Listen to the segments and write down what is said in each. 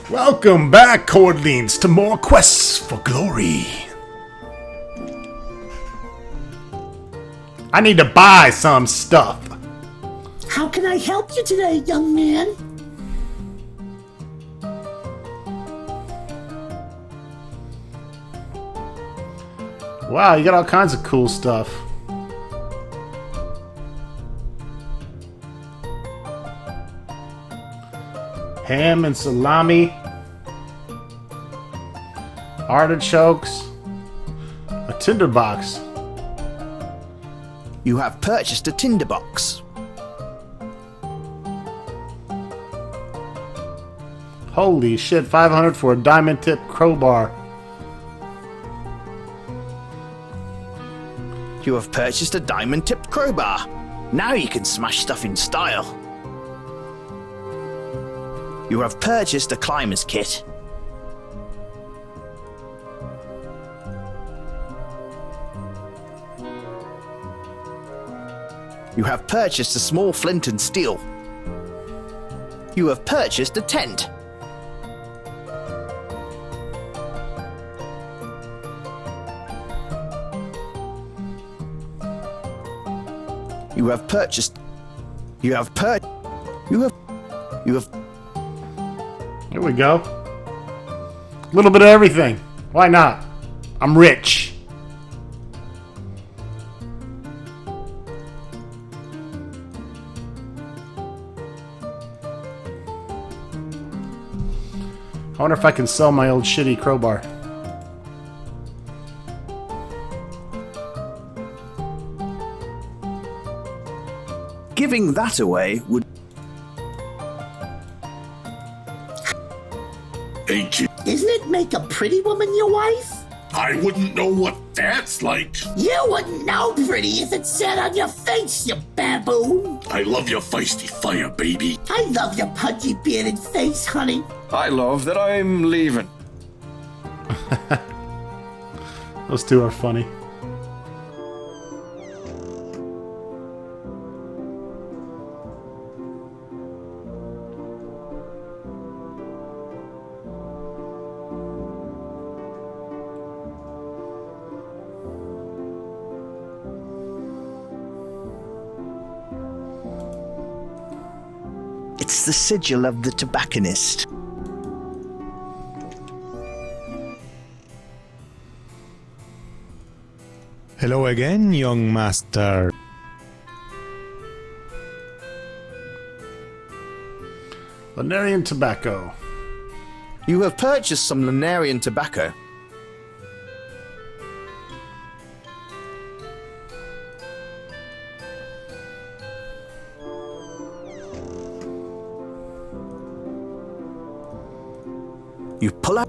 Welcome back, Cordlings, to more quests for glory. I need to buy some stuff. How can I help you today, young man? Wow, you got all kinds of cool stuff. Ham and salami. Artichokes. A tinderbox. You have purchased a tinderbox. Holy shit, 500 for a diamond tip crowbar. You have purchased a diamond-tipped crowbar. Now you can smash stuff in style. You have purchased a climber's kit. You have purchased a small flint and steel. You have purchased a tent. You have purchased. You have. Here we go. A little bit of everything. Why not? I'm rich. I wonder if I can sell my old shitty crowbar. Giving that away would. Hey, kid, Isn't it make a pretty woman your wife? I wouldn't know what that's like. You wouldn't know pretty if it said on your face, you baboon. I love your feisty fire, baby. I love your pudgy bearded face, honey. I love that I'm leaving. Those two are funny. It's the sigil of the tobacconist. Hello again, young master. Lunarian tobacco. You have purchased some Lunarian tobacco. You pull out.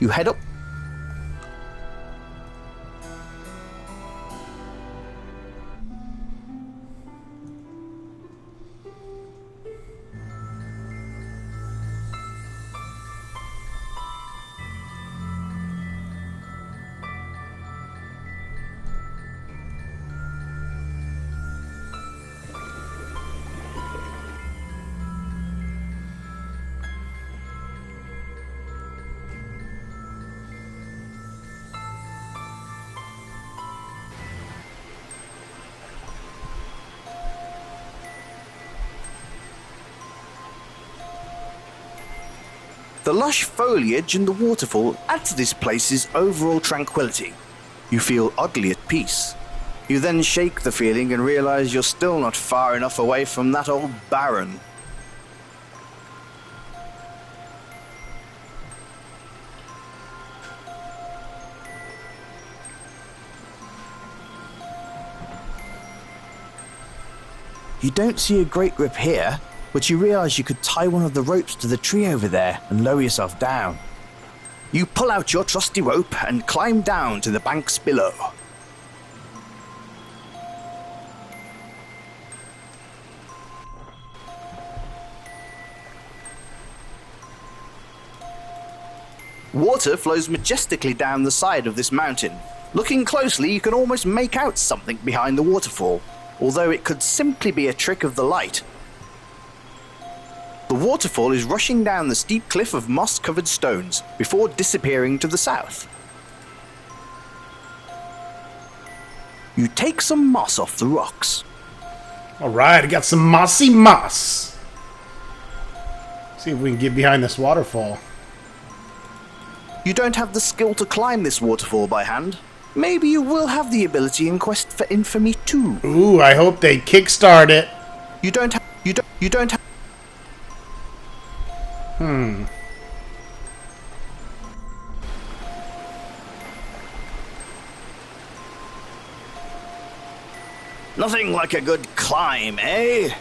You head up. The lush foliage and the waterfall add to this place's overall tranquility. You feel oddly at peace. You then shake the feeling and realize you're still not far enough away from that old baron. You don't see a great grip here, but you realize you could tie one of the ropes to the tree over there and lower yourself down. You pull out your trusty rope and climb down to the banks below. Water flows majestically down the side of this mountain. Looking closely, you can almost make out something behind the waterfall, although it could simply be a trick of the light. The waterfall is rushing down the steep cliff of moss-covered stones before disappearing to the south. You take some moss off the rocks. Alright, I got some mossy moss. See if we can get behind this waterfall. You don't have the skill to climb this waterfall by hand. Maybe you will have the ability in Quest for Infamy 2. Ooh, I hope they kickstart it. You don't have... Nothing like a good climb, eh?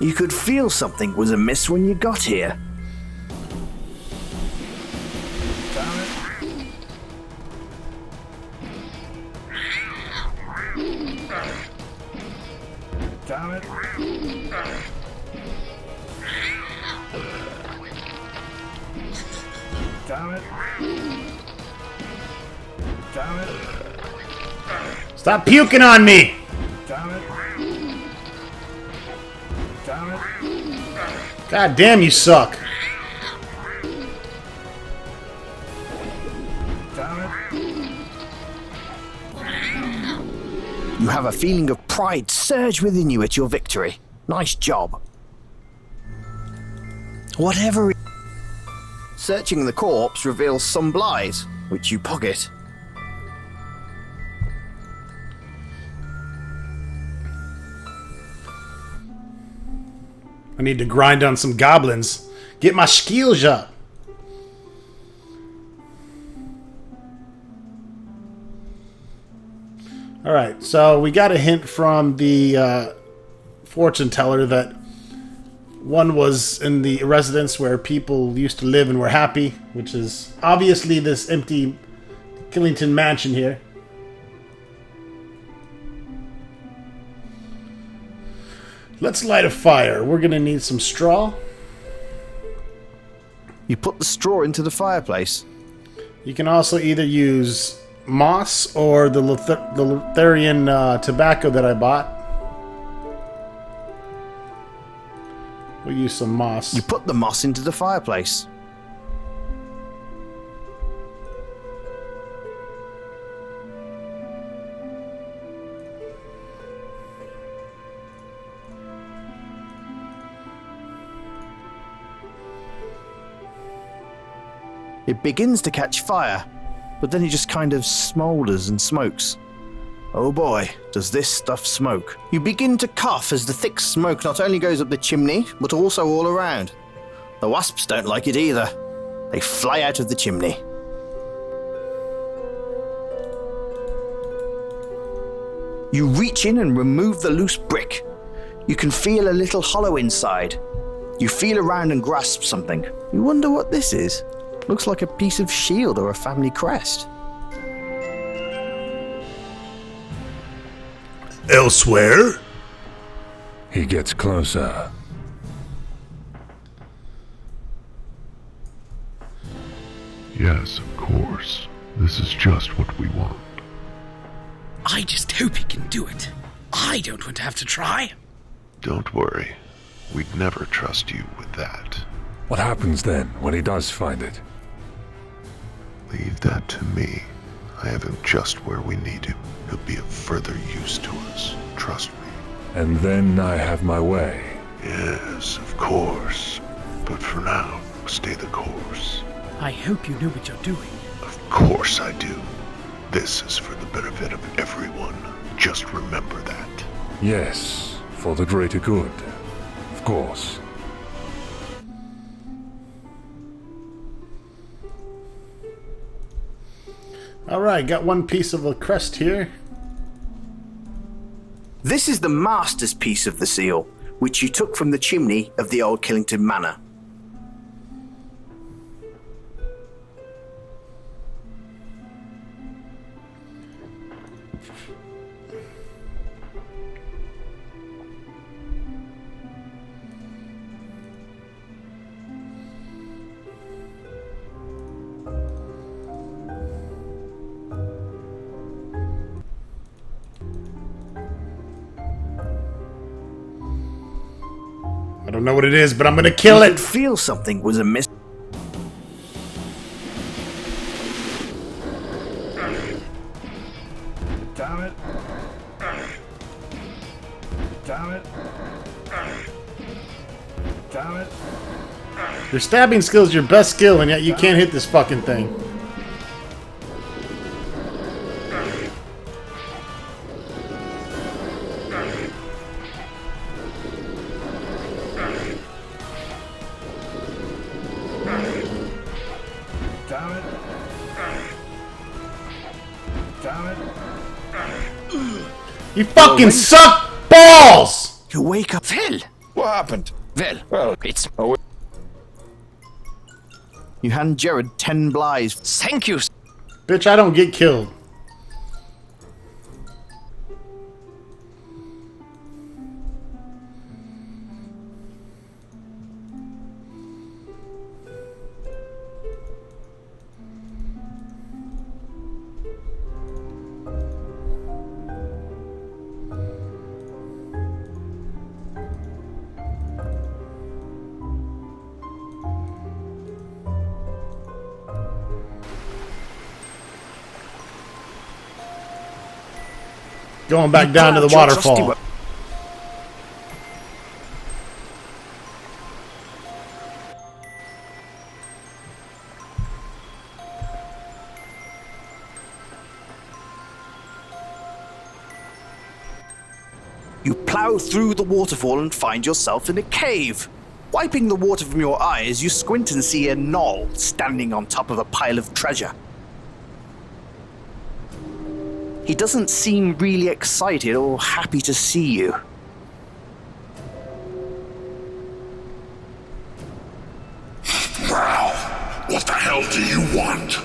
You could feel something was amiss when you got here. Damn it. Damn it. Damn it. Stop puking on me! Damn it. Damn it. God damn, you suck. Damn it. You have a feeling of pride surge within you at your victory. Nice job. Whatever. Searching the corpse reveals some supplies, which you pocket. I need to grind on some goblins. Get my skills up. Alright, so we got a hint from the fortune teller that one was in the residence where people used to live and were happy, which is obviously this empty Killington mansion here. Let's light a fire. We're gonna need some straw. You put the straw into the fireplace. You can also either use moss or the Lutherian tobacco that I bought. We'll use some moss. You put the moss into the fireplace. It begins to catch fire, but then it just kind of smolders and smokes. Oh boy, does this stuff smoke. You begin to cough as the thick smoke not only goes up the chimney, but also all around. The wasps don't like it either. They fly out of the chimney. You reach in and remove the loose brick. You can feel a little hollow inside. You feel around and grasp something. You wonder what this is. Looks like a piece of shield or a family crest. Elsewhere? He gets closer. Yes, of course. This is just what we want. I just hope he can do it. I don't want to have to try. Don't worry. We'd never trust you with that. What happens then when he does find it? Leave that to me. I have him just where we need him. He'll be of further use to us. Trust me. And then I have my way. Yes, of course. But for now, stay the course. I hope you know what you're doing. Of course I do. This is for the benefit of everyone. Just remember that. Yes, for the greater good. Of course. Alright, got one piece of a crest here. This is the master's piece of the seal, which you took from the chimney of the old Killington Manor. I don't know what it is, but I'm gonna kill You it! could feel something was amiss. Damn it. Damn it. Damn it. Your stabbing skill is your best skill, and yet you can't hit this fucking thing. Damn it. Damn it. You fucking suck balls! You wake up. Phil! What happened? Well, it's... You hand Jared 10 blighs. Thank you. Bitch, I don't get killed. Going back down to the Pull out your trusty waterfall. weapon. You plow through the waterfall and find yourself in a cave. Wiping the water from your eyes, you squint and see a knoll standing on top of a pile of treasure. He doesn't seem really excited or happy to see you. Well, what the hell do you want?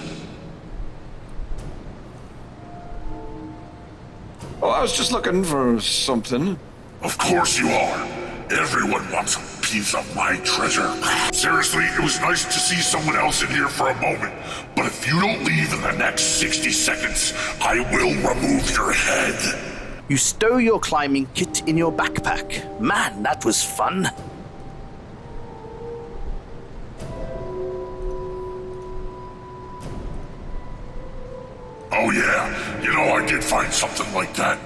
Oh, I was just looking for something. Of course you are. Everyone wants a piece of my treasure. Seriously, it was nice to see someone else in here for a moment. But if you don't leave in the next 60 seconds, I will remove your head. You stow your climbing kit in your backpack. Man, that was fun. Oh yeah, you know I did find something like that.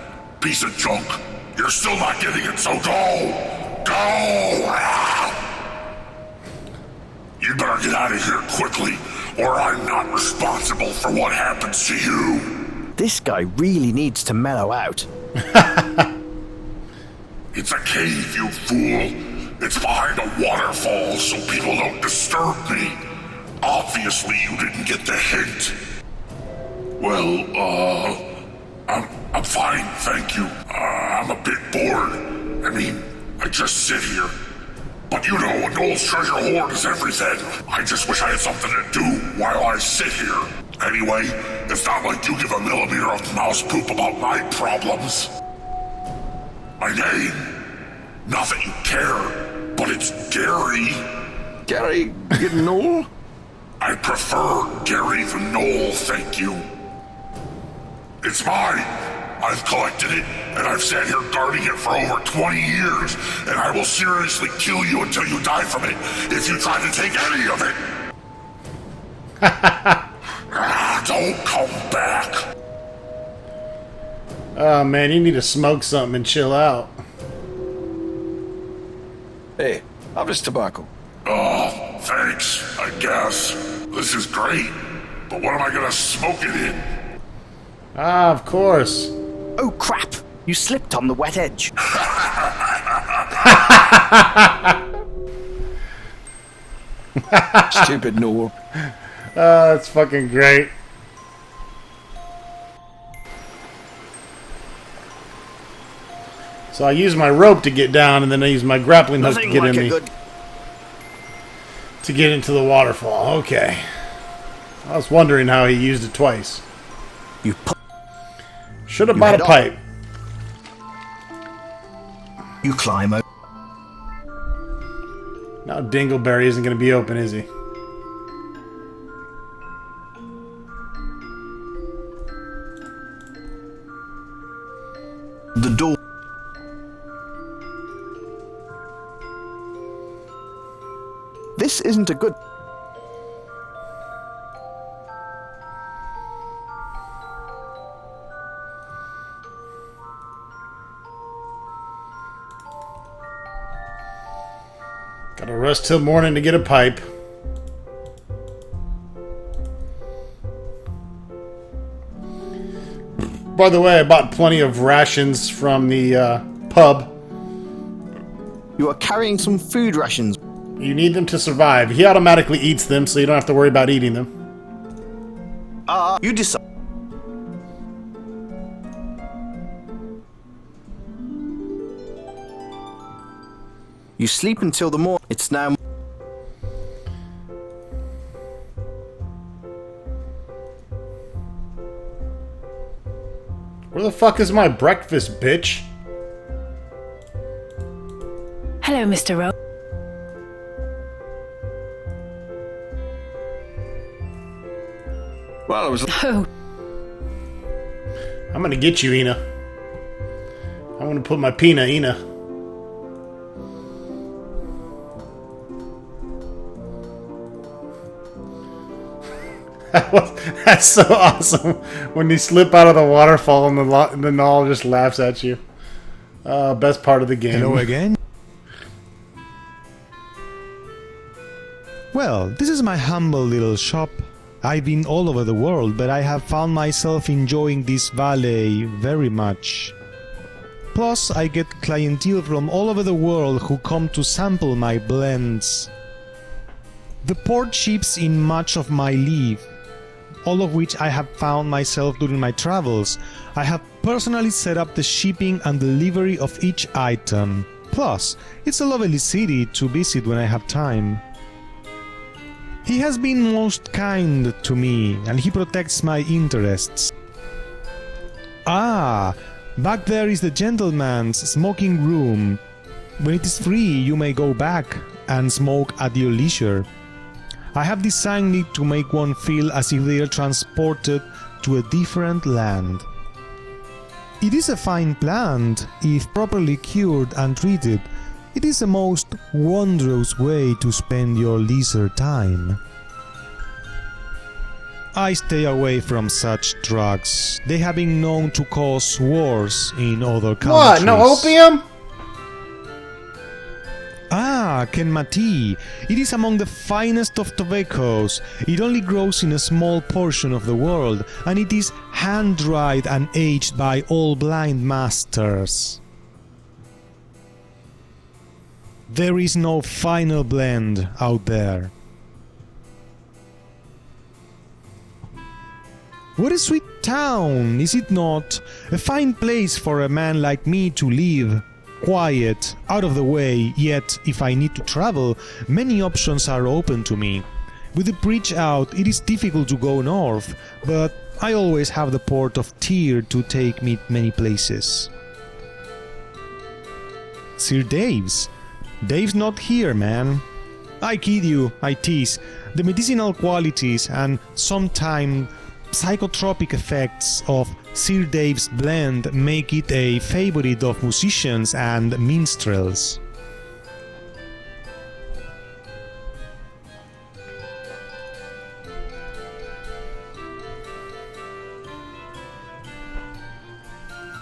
Piece of junk. You're still not getting it, so go! Go! You better get out of here quickly, or I'm not responsible for what happens to you. This guy really needs to mellow out. It's a cave, you fool. It's behind a waterfall, so people don't disturb me. Obviously, you didn't get the hint. Well, I'm fine, thank you. I'm a bit bored. I mean, I just sit here. But you know, a Noel's treasure hoard is everything. I just wish I had something to do while I sit here. Anyway, it's not like you give a millimeter of mouse poop about my problems. My name? Not that you care, but it's Gary. Gary, Noel? I prefer Gary the Knoll, thank you. It's mine. I've collected it, and I've sat here guarding it for over 20 years, and I will seriously kill you until you die from it if you try to take any of it. Don't come back. Oh man, you need to smoke something and chill out. Hey, have this tobacco. Oh, thanks, I guess. This is great, but what am I gonna smoke it in? Ah, of course. Oh crap! You slipped on the wet edge. Stupid Noel. That's fucking great. So I use my rope to get down, and then I use my grappling hook to Nothing get like in a the good. to get into the waterfall. Okay. I was wondering how he used it twice. You put. Should have You bought head a up. pipe. You climb over. Now Dingleberry isn't going to be open, is he? The door. This isn't a good. Gotta rest till morning to get a pipe. By the way, I bought plenty of rations from the pub. You are carrying some food rations. You need them to survive. He automatically eats them, so you don't have to worry about eating them. You decide. You sleep until the morning. It's now. Where the fuck is my breakfast, bitch? Hello, Mr. Rowe. Well, it was. Oh, I'm gonna get you, Ina. I'm gonna put my peanut, Ina. That's so awesome when you slip out of the waterfall and the Null just laughs at you. Best part of the game. Hello again. Well, this is my humble little shop. I've been all over the world, but I have found myself enjoying this valley very much. Plus, I get clientele from all over the world who come to sample my blends. The port ships in much of my leave, all of which I have found myself during my travels. I have personally set up the shipping and delivery of each item. Plus, it's a lovely city to visit when I have time. He has been most kind to me, and he protects my interests. Ah, back there is the gentleman's smoking room. When it is free, you may go back and smoke at your leisure. I have designed it to make one feel as if they are transported to a different land. It is a fine plant, if properly cured and treated. It is a most wondrous way to spend your leisure time. I stay away from such drugs. They have been known to cause wars in other countries. What? No opium? Ah, Kenmati. It is among the finest of tobaccos. It only grows in a small portion of the world, and it is hand-dried and aged by all blind masters. There is no final blend out there. What a sweet town, is it not? A fine place for a man like me to live. Quiet, out of the way, yet if I need to travel, many options are open to me. With the bridge out, it is difficult to go north, but I always have the port of Tyr to take me many places. Sir Dave's? Dave's not here, man. I kid you, I tease. The medicinal qualities and sometimes psychotropic effects of Sir Dave's blend make it a favorite of musicians and minstrels.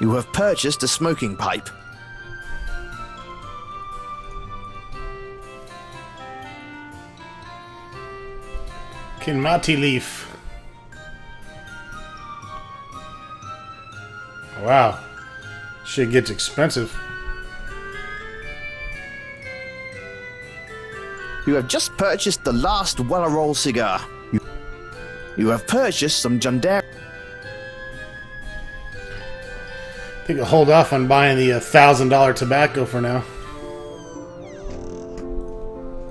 You have purchased a smoking pipe. Kinmati leaf. Wow. Shit gets expensive. You have just purchased the last Wellerol cigar. You have purchased some Jundar. I think I'll hold off on buying the $1,000 tobacco for now.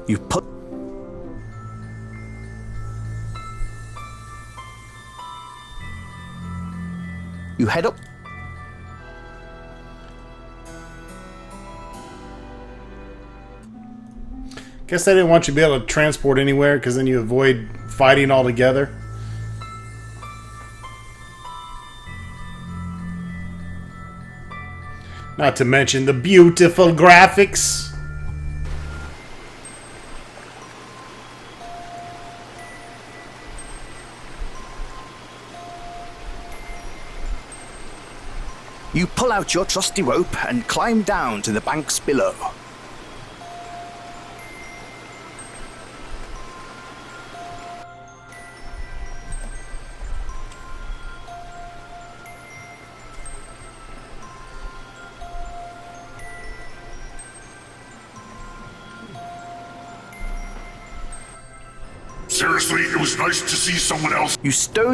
You put. You head up. Guess they didn't want you to be able to transport anywhere, because then you avoid fighting altogether. Not to mention the beautiful graphics. You pull out your trusty rope and climb down to the banks below. Seriously, it was nice to see someone else. You stow.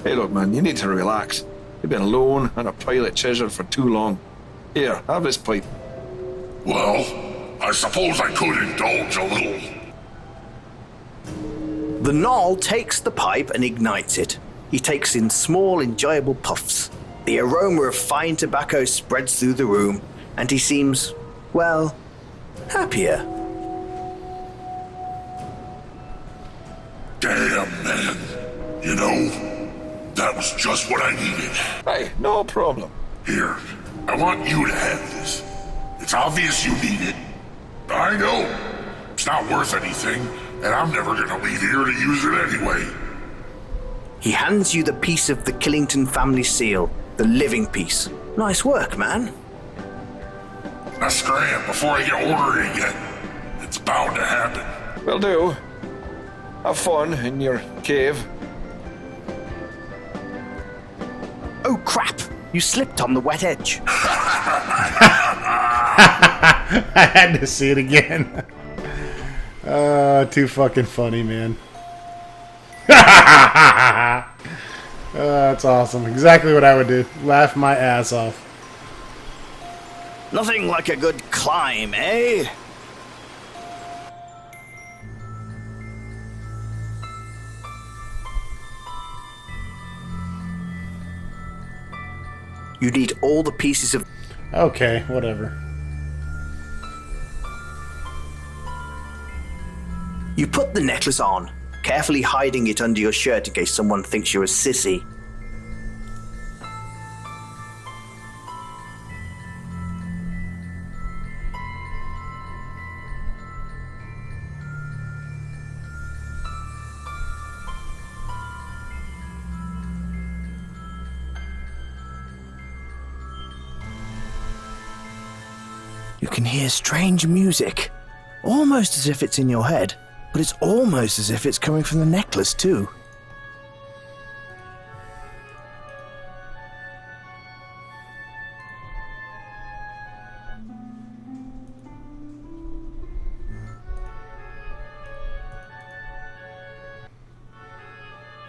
Hey, look, man, you need to relax. You've been alone on a pile of treasure for too long. Here, have this pipe. Well, I suppose I could indulge a little. The Gnoll takes the pipe and ignites it. He takes in small, enjoyable puffs. The aroma of fine tobacco spreads through the room, and he seems, well, happier. Damn, man. You know, that was just what I needed. Hey, no problem. Here, I want you to have this. It's obvious you need it. I know. It's not worth anything, and I'm never gonna leave here to use it anyway. He hands you the piece of the Killington family seal, the living piece. Nice work, man. Now scram before I get ornery again. It's bound to happen. Will do. Have fun in your cave. Oh crap! You slipped on the wet edge. I had to see it again. Too fucking funny, man. That's awesome. Exactly what I would do. Laugh my ass off. Nothing like a good climb, eh? You need all the pieces of... Okay, whatever. You put the necklace on, carefully hiding it under your shirt in case someone thinks you're a sissy. You can hear strange music, almost as if it's in your head, but it's almost as if it's coming from the necklace too.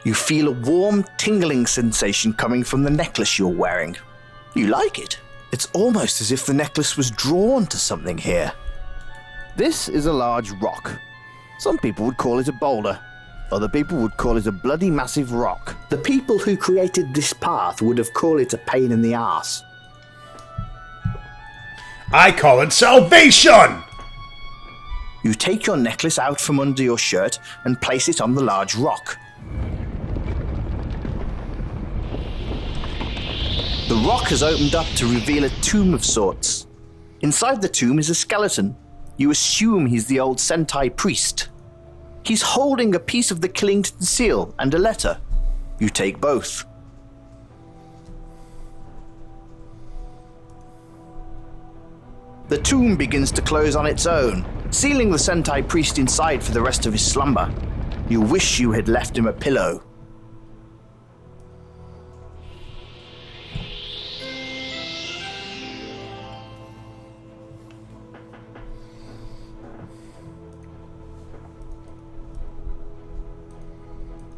You feel a warm, tingling sensation coming from the necklace you're wearing. You like it. It's almost as if the necklace was drawn to something here. This is a large rock. Some people would call it a boulder. Other people would call it a bloody massive rock. The people who created this path would have called it a pain in the arse. I call it salvation! You take your necklace out from under your shirt and place it on the large rock. The rock has opened up to reveal a tomb of sorts. Inside the tomb is a skeleton. You assume he's the old Sentai priest. He's holding a piece of the Killington seal and a letter. You take both. The tomb begins to close on its own, sealing the Sentai priest inside for the rest of his slumber. You wish you had left him a pillow.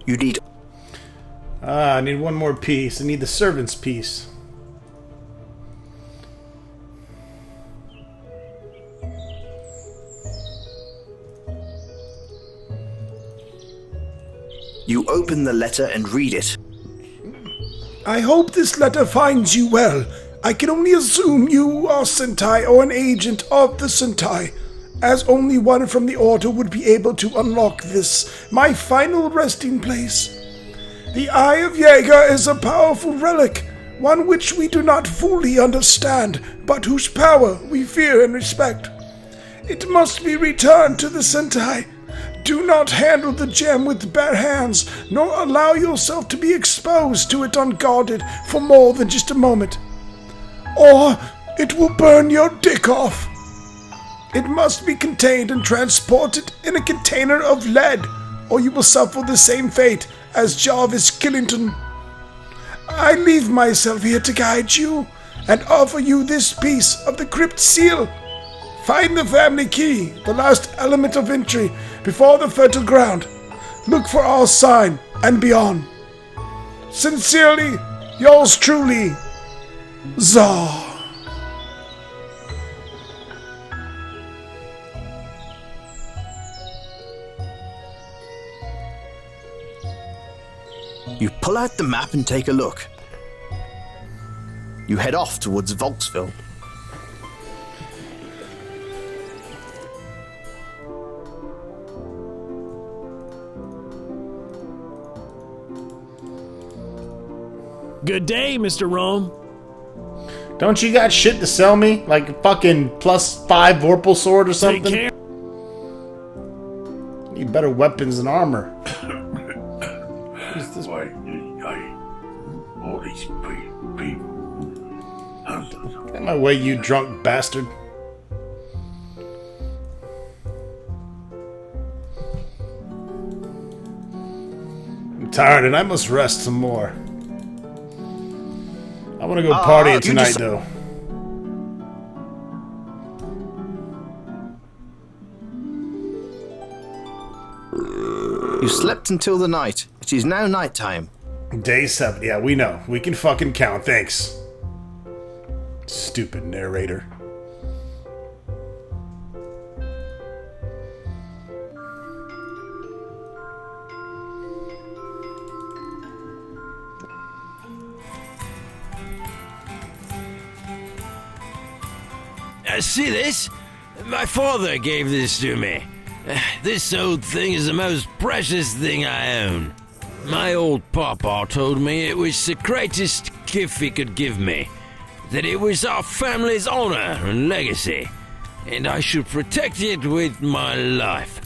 You need... I need one more piece. I need the servant's piece. You open the letter and read it. I hope this letter finds you well. I can only assume you are Sentai or an agent of the Sentai, as only one from the Order would be able to unlock this, my final resting place. The Eye of Jaeger is a powerful relic, one which we do not fully understand, but whose power we fear and respect. It must be returned to the Sentai. Do not handle the gem with bare hands, nor allow yourself to be exposed to it unguarded for more than just a moment. Or it will burn your dick off. It must be contained and transported in a container of lead, or you will suffer the same fate as Jarvis Killington. I leave myself here to guide you, and offer you this piece of the crypt seal. Find the family key, the last element of entry, before the fertile ground. Look for our sign, and beyond. Sincerely, yours truly, Zar. You pull out the map and take a look. You head off towards Volksville. Good day, Mr. Rome. Don't you got shit to sell me? Like a fucking +5 Vorpal sword or something? Take care. Need better weapons and armor. Why, all these people. Get out my way, you drunk bastard. I'm tired and I must rest some more. I want to go partying tonight, though. You slept until the night. It is now nighttime. Day 7. Yeah, we know. We can fucking count. Thanks. Stupid narrator. See this? My father gave this to me. This old thing is the most precious thing I own. My old papa told me it was the greatest gift he could give me, that it was our family's honor and legacy, and I should protect it with my life.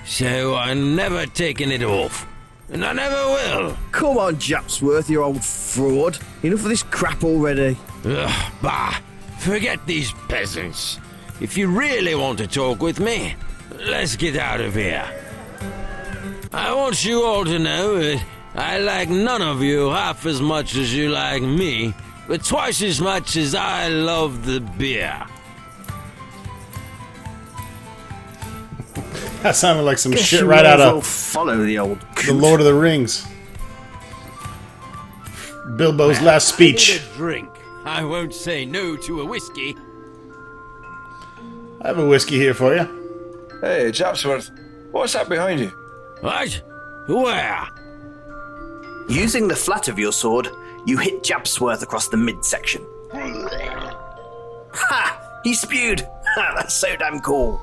So I never taken it off, and I never will. Come on, Japsworth, you old fraud. Enough of this crap already. Ugh, bah. Forget these peasants. If you really want to talk with me, let's get out of here. I want you all to know that I like none of you half as much as you like me, but twice as much as I love the beer. That sounded like some Guess shit you right may out as well of follow the old The coot. Lord of the Rings. Bilbo's last speech. I need a drink. I won't say no to a whiskey. I have a whiskey here for you. Hey, Japsworth, what's that behind you? What? Where? Using the flat of your sword, you hit Japsworth across the midsection. Ha! He spewed! Ha, that's so damn cool.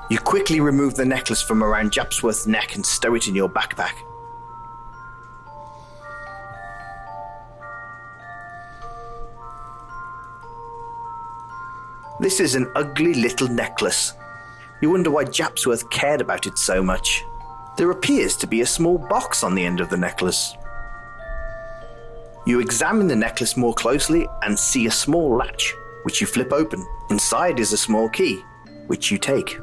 You quickly remove the necklace from around Japsworth's neck and stow it in your backpack. This is an ugly little necklace. You wonder why Japsworth cared about it so much. There appears to be a small box on the end of the necklace. You examine the necklace more closely and see a small latch, which you flip open. Inside is a small key, which you take.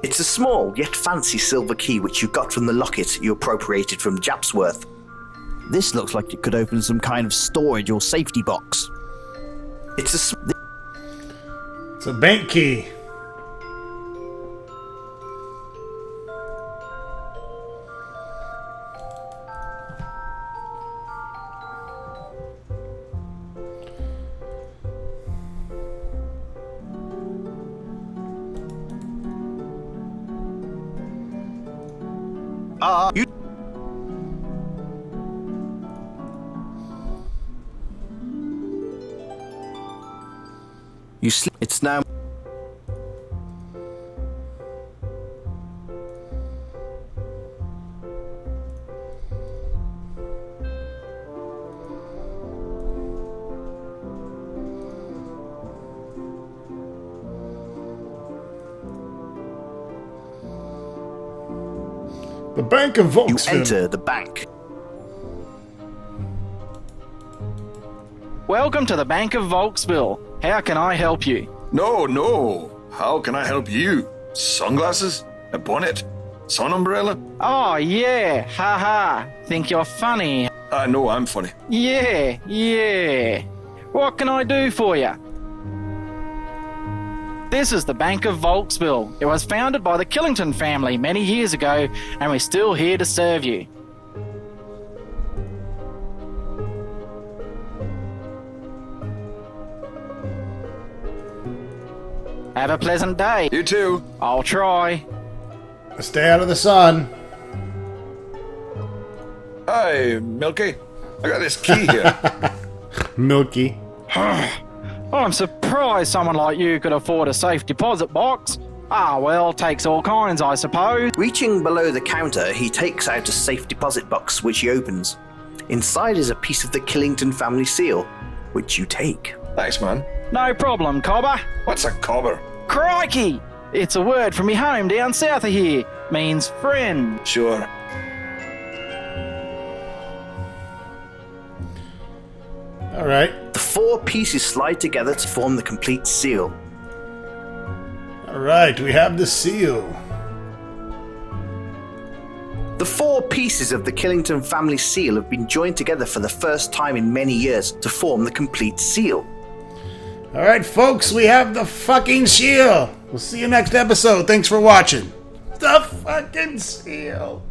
It's a small yet fancy silver key which you got from the locket you appropriated from Japsworth. This looks like it could open some kind of storage or safety box. It's a bank key. You sleep. It's now. The Bank of You Volkswagen. enter the bank. Welcome to the Bank of Volksville. How can I help you? No. How can I help you? Sunglasses? A bonnet? Sun umbrella? Oh, yeah. Ha. Think you're funny. I know I'm funny. Yeah. What can I do for you? This is the Bank of Volksville. It was founded by the Killington family many years ago, and we're still here to serve you. Have a pleasant day. You too. I'll try. Stay out of the sun. Hi, Milky. I got this key here. Milky. I'm surprised someone like you could afford a safe deposit box. Ah, well, takes all kinds, I suppose. Reaching below the counter, he takes out a safe deposit box, which he opens. Inside is a piece of the Killington family seal, which you take. Thanks, man. No problem, cobber. What's a cobber? Crikey! It's a word from me home down south of here. Means friend. Sure. All right. The 4 pieces slide together to form the complete seal. All right, we have the seal. The 4 pieces of the Killington family seal have been joined together for the first time in many years to form the complete seal. All right, folks, we have the fucking seal. We'll see you next episode. Thanks for watching. The fucking seal.